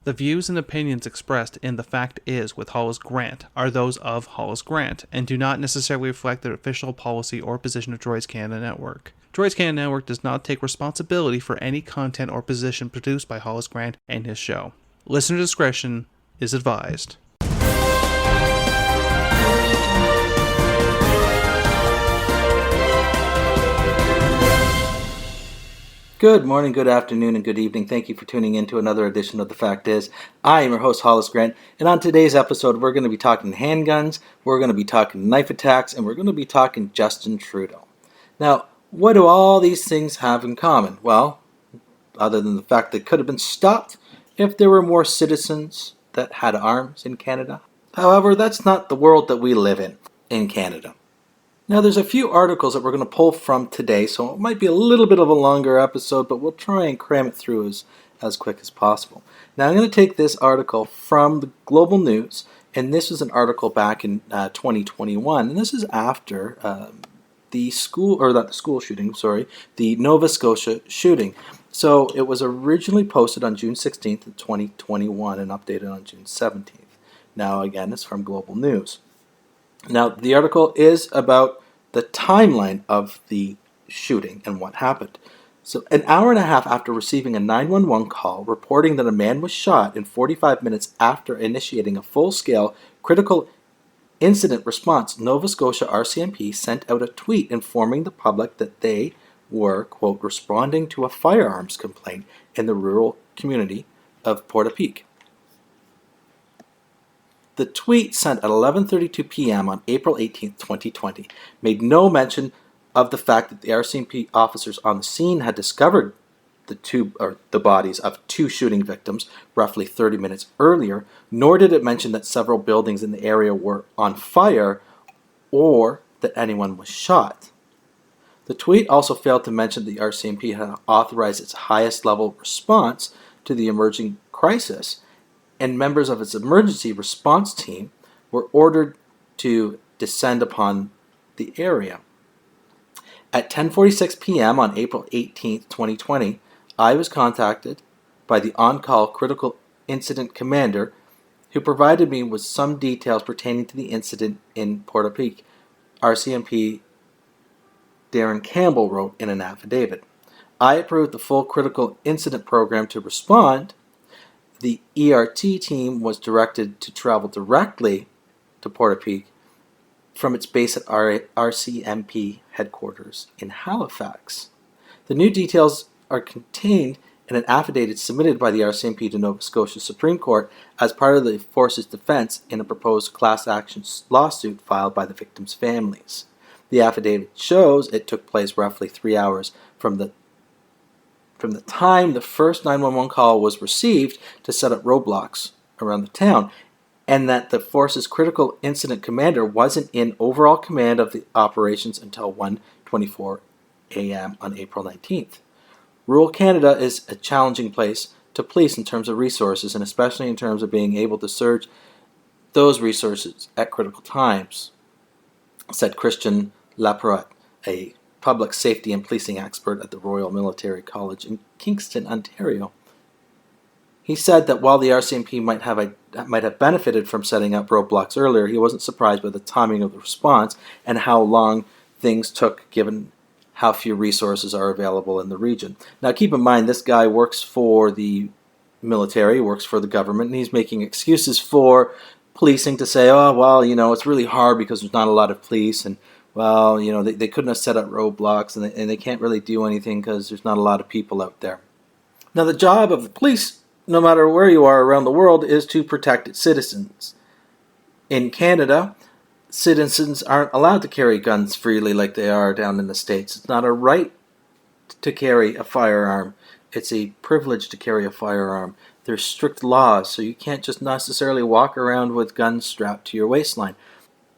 The views and opinions expressed in The Fact Is with Hollis Grant are those of Hollis Grant and do not necessarily reflect the official policy or position of Droids Canada Network. Droids Canada Network does not take responsibility for any content or position produced by Hollis Grant and his show. Listener discretion is advised. Good morning, good afternoon, and good evening. Thank you for tuning in to another edition of The Fact Is. I am your host, Hollis Grant, and on today's episode, we're going to be talking handguns, we're going to be talking knife attacks, and we're going to be talking Justin Trudeau. Now, what do all these things have in common? Well, other than the fact that it could have been stopped if there were more citizens that had arms in Canada. However, that's not the world that we live in Canada. Now, there's a few articles that we're going to pull from today, so it might be a little bit of a longer episode, but we'll try and cram it through as quick as possible. Now, I'm going to take this article from the Global News, and this is an article back in 2021, and this is after the Nova Scotia shooting. So it was originally posted on June 16th, 2021, and updated on June 17th. Now, again, it's from Global News. Now, the article is about the timeline of the shooting and what happened. So, an hour and a half after receiving a 911 call reporting that a man was shot, and 45 minutes after initiating a full-scale critical incident response, Nova Scotia RCMP sent out a tweet informing the public that they were, quote, responding to a firearms complaint in the rural community of Portapique. The tweet, sent at 11:32 p.m. on April 18, 2020, made no mention of the fact that the RCMP officers on the scene had discovered the bodies of two shooting victims roughly 30 minutes earlier, nor did it mention that several buildings in the area were on fire or that anyone was shot. The tweet also failed to mention the RCMP had authorized its highest level response to the emerging crisis, and members of its emergency response team were ordered to descend upon the area. At 10:46 p.m. on April 18, 2020, I was contacted by the on-call critical incident commander who provided me with some details pertaining to the incident in Portapique. RCMP Darren Campbell wrote in an affidavit. I approved the full critical incident program to respond. The ERT team was directed to travel directly to Portapique from its base at RCMP headquarters in Halifax. The new details are contained in an affidavit submitted by the RCMP to Nova Scotia Supreme Court as part of the force's defense in a proposed class action lawsuit filed by the victims' families. The affidavit shows it took place roughly 3 hours from the time the first 911 call was received to set up roadblocks around the town, and that the force's critical incident commander wasn't in overall command of the operations until 1:24 a.m. on April 19th. Rural Canada is a challenging place to police in terms of resources, and especially in terms of being able to surge those resources at critical times, said Christian Laporte, a public safety and policing expert at the Royal Military College in Kingston, Ontario. He said that while the RCMP might have benefited from setting up roadblocks earlier, he wasn't surprised by the timing of the response and how long things took given how few resources are available in the region. Now keep in mind, this guy works for the military, works for the government, and he's making excuses for policing to say, oh, well, it's really hard because there's not a lot of police, and well, they couldn't have set up roadblocks, and they can't really do anything because there's not a lot of people out there. Now, the job of the police, no matter where you are around the world, is to protect its citizens. In Canada, citizens aren't allowed to carry guns freely like they are down in the States. It's not a right to carry a firearm. It's a privilege to carry a firearm. There's strict laws, so you can't just necessarily walk around with guns strapped to your waistline.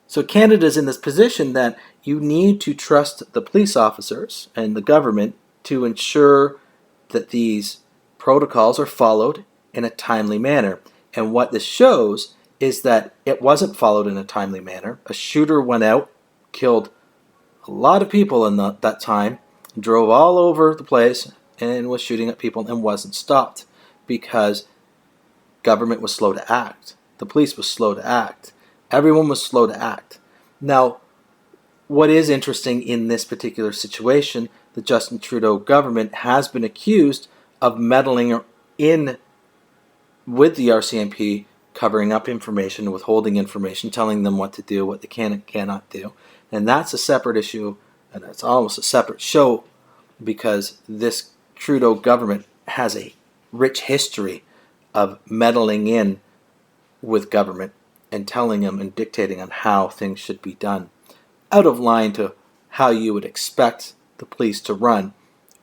So Canada's in this position that you need to trust the police officers and the government to ensure that these protocols are followed in a timely manner. And what this shows is that it wasn't followed in a timely manner. A shooter went out, killed a lot of people in that time, drove all over the place, and was shooting at people and wasn't stopped because government was slow to act. The police was slow to act. Everyone was slow to act. Now, what is interesting in this particular situation, the Justin Trudeau government has been accused of meddling in with the RCMP, covering up information, withholding information, telling them what to do, what they can and cannot do. And that's a separate issue, and it's almost a separate show, because this Trudeau government has a rich history of meddling in with government and telling them and dictating on how things should be done, out of line to how you would expect the police to run,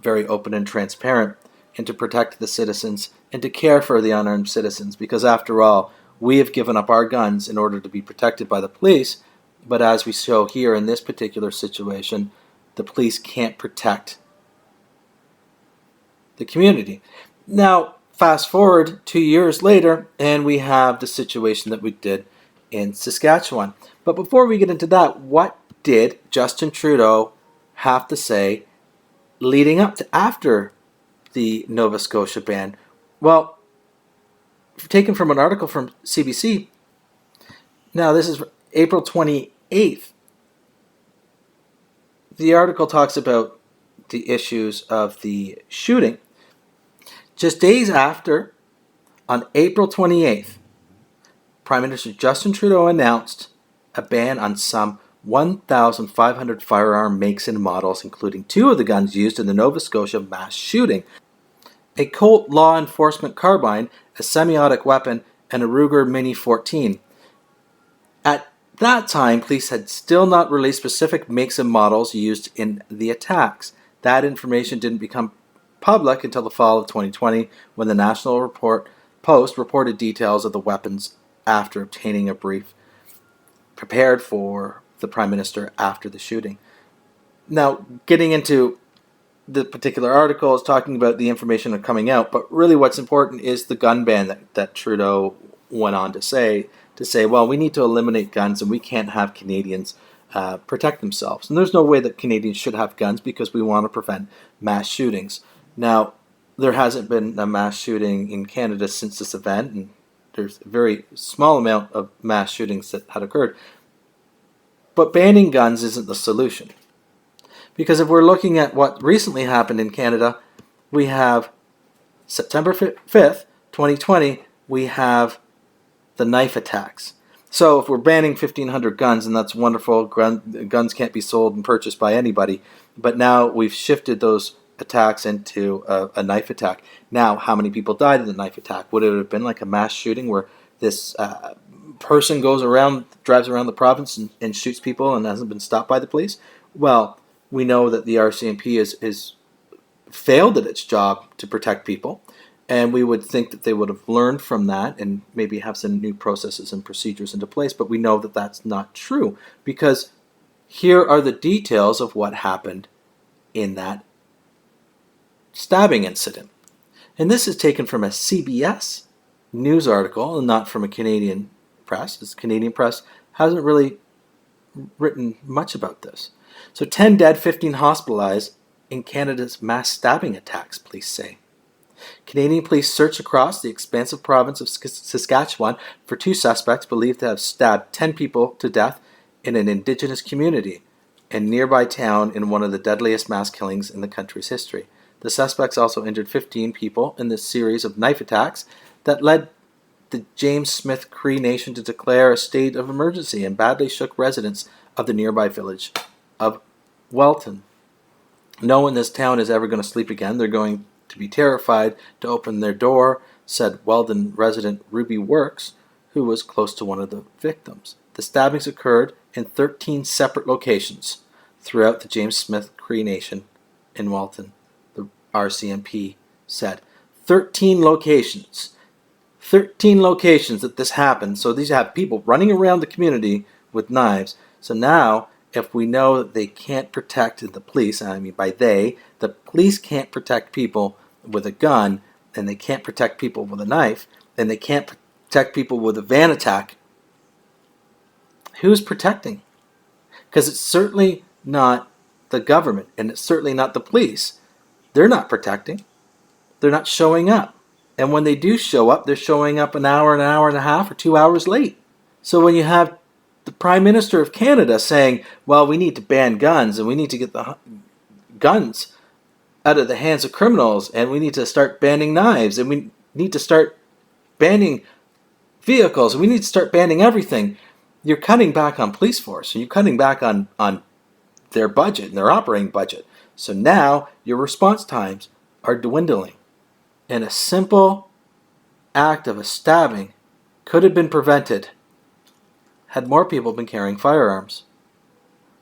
very open and transparent, and to protect the citizens and to care for the unarmed citizens, because after all, we have given up our guns in order to be protected by the police. But as we show here in this particular situation, the police can't protect the community. Now, fast forward 2 years later, and we have the situation that we did in Saskatchewan. But before we get into that, what did Justin Trudeau have to say leading up to after the Nova Scotia ban? Well, taken from an article from CBC. Now, this is April 28th. The article talks about the issues of the shooting. Just days after, on April 28th, Prime Minister Justin Trudeau announced a ban on some 1,500 firearm makes and models, including 2 of the guns used in the Nova Scotia mass shooting: a Colt law enforcement carbine, a semi-automatic weapon, and a Ruger Mini 14. At that time, police had still not released specific makes and models used in the attacks. That information didn't become public until the fall of 2020, when the National Post reported details of the weapons after obtaining a brief prepared for the Prime Minister after the shooting. Now, getting into the particular article is talking about the information coming out, but really what's important is the gun ban that Trudeau went on to say, well, we need to eliminate guns and we can't have Canadians protect themselves. And there's no way that Canadians should have guns because we want to prevent mass shootings. Now, there hasn't been a mass shooting in Canada since this event, and there's a very small amount of mass shootings that had occurred. But banning guns isn't the solution. Because if we're looking at what recently happened in Canada, we have September 5th, 2020, we have the knife attacks. So if we're banning 1,500 guns, and that's wonderful, guns can't be sold and purchased by anybody, but now we've shifted those attacks into a knife attack. Now, how many people died in the knife attack? Would it have been like a mass shooting where this person drives around the province and shoots people and hasn't been stopped by the police? Well, we know that the RCMP is failed at its job to protect people, and we would think that they would have learned from that and maybe have some new processes and procedures into place, but we know that that's not true, because here are the details of what happened in that stabbing incident. And this is taken from a CBS news article and not from a Canadian press. This Canadian press hasn't really written much about this. So 10 dead, 15 hospitalized in Canada's mass stabbing attacks, police say. Canadian police searched across the expansive province of Saskatchewan for 2 suspects believed to have stabbed 10 people to death in an Indigenous community and nearby town in one of the deadliest mass killings in the country's history. The suspects also injured 15 people in this series of knife attacks that led the James Smith Cree Nation to declare a state of emergency and badly shook residents of the nearby village of Welton. No one in this town is ever going to sleep again. They're going to be terrified to open their door, said Weldon resident Ruby Works, who was close to one of the victims. The stabbings occurred in 13 separate locations throughout the James Smith Cree Nation in Welton, the RCMP said. 13 locations. 13 locations that this happened. So these have people running around the community with knives. So now, if we know that they can't protect the police, and I mean by they, the police can't protect people with a gun, and they can't protect people with a knife, and they can't protect people with a van attack, who's protecting? Because it's certainly not the government, and it's certainly not the police. They're not protecting. They're not showing up. And when they do show up, they're showing up an hour and a half, or 2 hours late. So when you have the Prime Minister of Canada saying, well, we need to ban guns and we need to get the guns out of the hands of criminals and we need to start banning knives and we need to start banning vehicles and we need to start banning everything, you're cutting back on police force and you're cutting back on their budget and their operating budget. So now your response times are dwindling. And a simple act of a stabbing could have been prevented had more people been carrying firearms.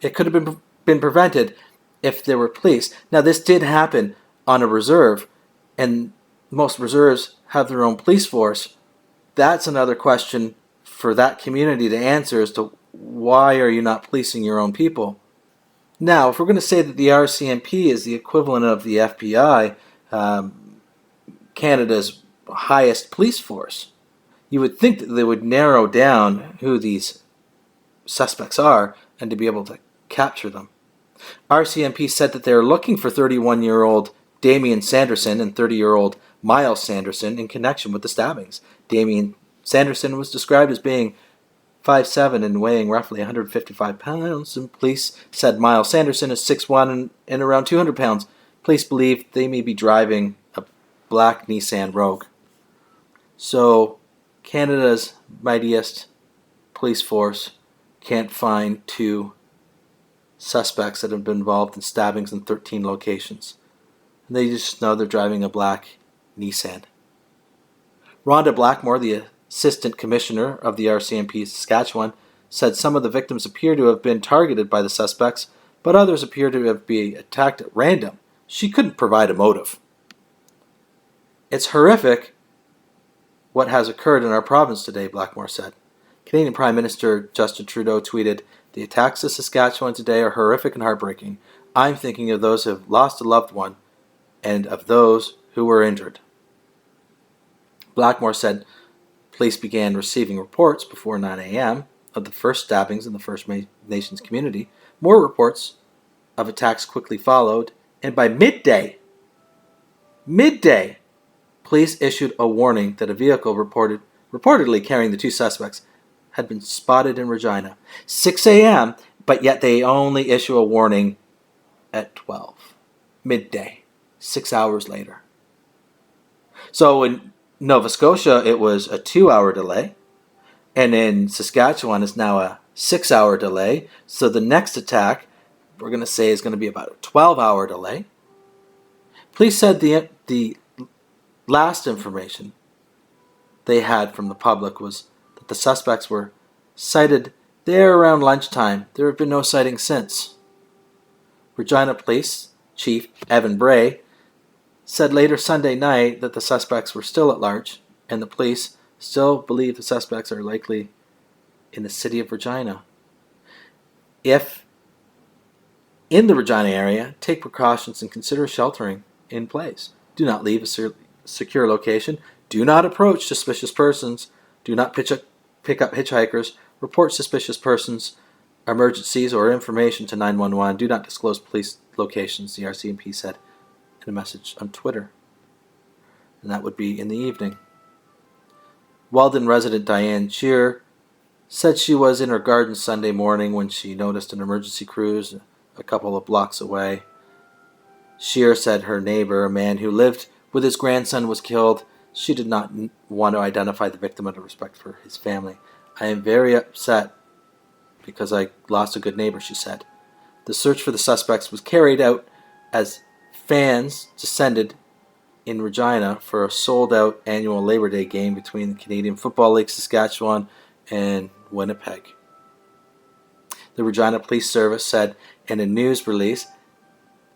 It could have been prevented if there were police. Now, this did happen on a reserve, and most reserves have their own police force. That's another question for that community to answer as to why are you not policing your own people? Now, if we're going to say that the RCMP is the equivalent of the FBI, Canada's highest police force, you would think that they would narrow down who these suspects are and to be able to capture them. RCMP said that they're looking for 31-year-old Damian Sanderson and 30-year-old Miles Sanderson in connection with the stabbings. Damian Sanderson was described as being 5'7" and weighing roughly 155 pounds, and police said Miles Sanderson is 6'1" and around 200 pounds. Police believe they may be driving a black Nissan Rogue. So, Canada's mightiest police force can't find 2 suspects that have been involved in stabbings in 13 locations. And they just know they're driving a black Nissan. Rhonda Blackmore, the Assistant Commissioner of the RCMP Saskatchewan, said some of the victims appear to have been targeted by the suspects, but others appear to have been attacked at random. She couldn't provide a motive. It's horrific what has occurred in our province today, Blackmore said. Canadian Prime Minister Justin Trudeau tweeted, "The attacks of Saskatchewan today are horrific and heartbreaking. I'm thinking of those who have lost a loved one and of those who were injured." Blackmore said police began receiving reports before 9 a.m. of the first stabbings in the First Nations community. More reports of attacks quickly followed, and by midday, police issued a warning that a vehicle reportedly carrying the 2 suspects had been spotted in Regina. 6 a.m., but yet they only issue a warning at 12. Midday. 6 hours later. So in Nova Scotia, it was a 2-hour delay. And in Saskatchewan, it's now a 6-hour delay. So the next attack, we're going to say, is going to be about a 12-hour delay. Police said the last information they had from the public was that the suspects were sighted there around lunchtime. There have been no sightings since. Regina Police Chief Evan Bray said later Sunday night that the suspects were still at large, and the police still believe the suspects are likely in the city of Regina. If in the Regina area, take precautions and consider sheltering in place. Do not leave a secure location. Do not approach suspicious persons. Do not pick up hitchhikers. Report suspicious persons, emergencies, or information to 911. Do not disclose police locations, the RCMP said in a message on Twitter. And that would be in the evening. Weldon resident Diane Shear said she was in her garden Sunday morning when she noticed an emergency cruise a couple of blocks away. Shear said her neighbor, a man who lived with his grandson, was killed. She did not want to identify the victim out of respect for his family. "I am very upset because I lost a good neighbor," she said. The search for the suspects was carried out as fans descended in Regina for a sold-out annual Labor Day game between the Canadian Football League Saskatchewan and Winnipeg. The Regina Police Service said in a news release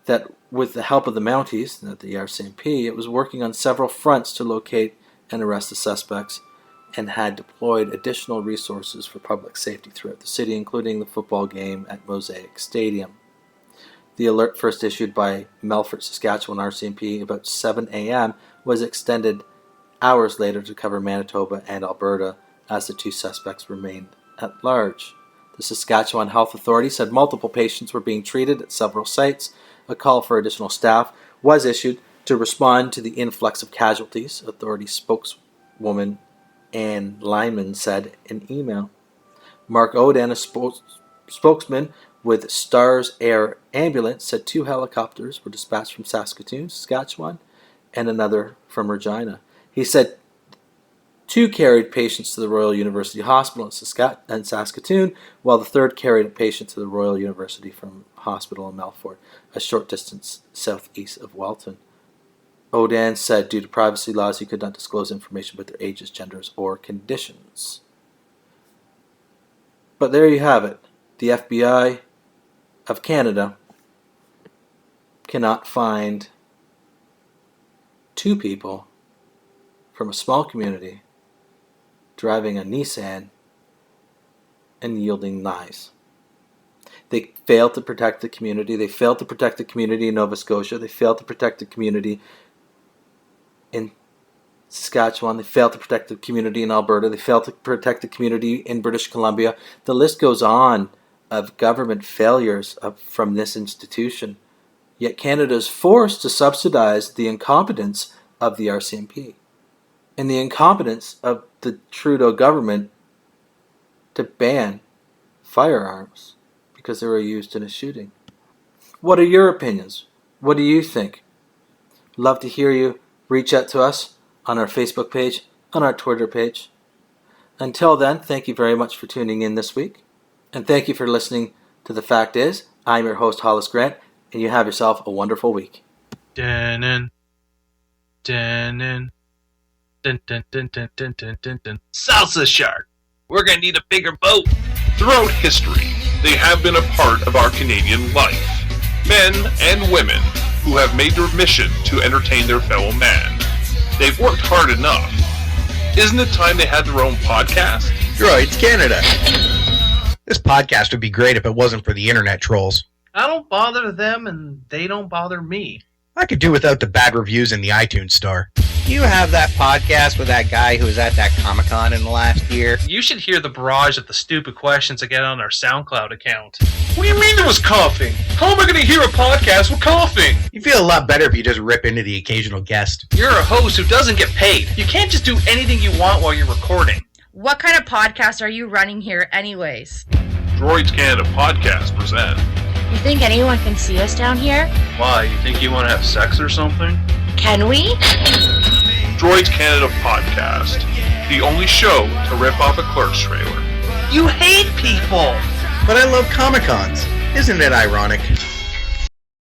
that with the help of the Mounties, the RCMP, it was working on several fronts to locate and arrest the suspects and had deployed additional resources for public safety throughout the city, including the football game at Mosaic Stadium. The alert, first issued by Melfort, Saskatchewan RCMP about 7 a.m., was extended hours later to cover Manitoba and Alberta as the 2 suspects remained at large. The Saskatchewan Health Authority said multiple patients were being treated at several sites. A call for additional staff was issued To respond to the influx of casualties, authority spokeswoman Anne Lyman said in email. Mark Oden, a spokesman with Stars Air Ambulance, said 2 helicopters were dispatched from Saskatoon, Saskatchewan, and another from Regina. He said 2 carried patients to the Royal University Hospital in Saskatoon, while the 3rd carried a patient to the Royal University Hospital in Melfort, a short distance southeast of Welton. Oden said due to privacy laws he could not disclose information about their ages, genders, or conditions. But there you have it. The FBI of Canada cannot find 2 people from a small community driving a Nissan and yielding knives. They failed to protect the community. They failed to protect the community in Nova Scotia. They failed to protect the community in Saskatchewan. They failed to protect the community in Alberta. They failed to protect the community in British Columbia. The list goes on of government failures from this institution. Yet Canada is forced to subsidize the incompetence of the RCMP and the incompetence of the Trudeau government to ban firearms because they were used in a shooting. What are your opinions? What do you think? Love to hear you. Reach out to us on our Facebook page, on our Twitter page. Until then, thank you very much for tuning in this week. And thank you for listening to The Fact Is. I'm your host, Hollis Grant, and you have yourself a wonderful week. Dun, dun, dun, dun, dun, dun, dun, dun, dun, dun. Salsa shark! We're gonna need a bigger boat! Throughout history, they have been a part of our Canadian life. Men and women who have made their mission to entertain their fellow man. They've worked hard enough. Isn't it time they had their own podcast? Droids Canada. This podcast would be great if it wasn't for the internet trolls. I don't bother them and they don't bother me. I could do without the bad reviews in the iTunes store. You have that podcast with that guy who was at that Comic-Con in the last year? You should hear the barrage of the stupid questions I get on our SoundCloud account. What do you mean there was coughing? How am I going to hear a podcast with coughing? You feel a lot better if you just rip into the occasional guest. You're a host who doesn't get paid. You can't just do anything you want while you're recording. What kind of podcast are you running here anyways? Droids Canada Podcast present. You think anyone can see us down here? Why, you think you want to have sex or something? Can we? Droids Canada Podcast. The only show to rip off a Clerks trailer. You hate people! But I love Comic-Cons. Isn't it ironic?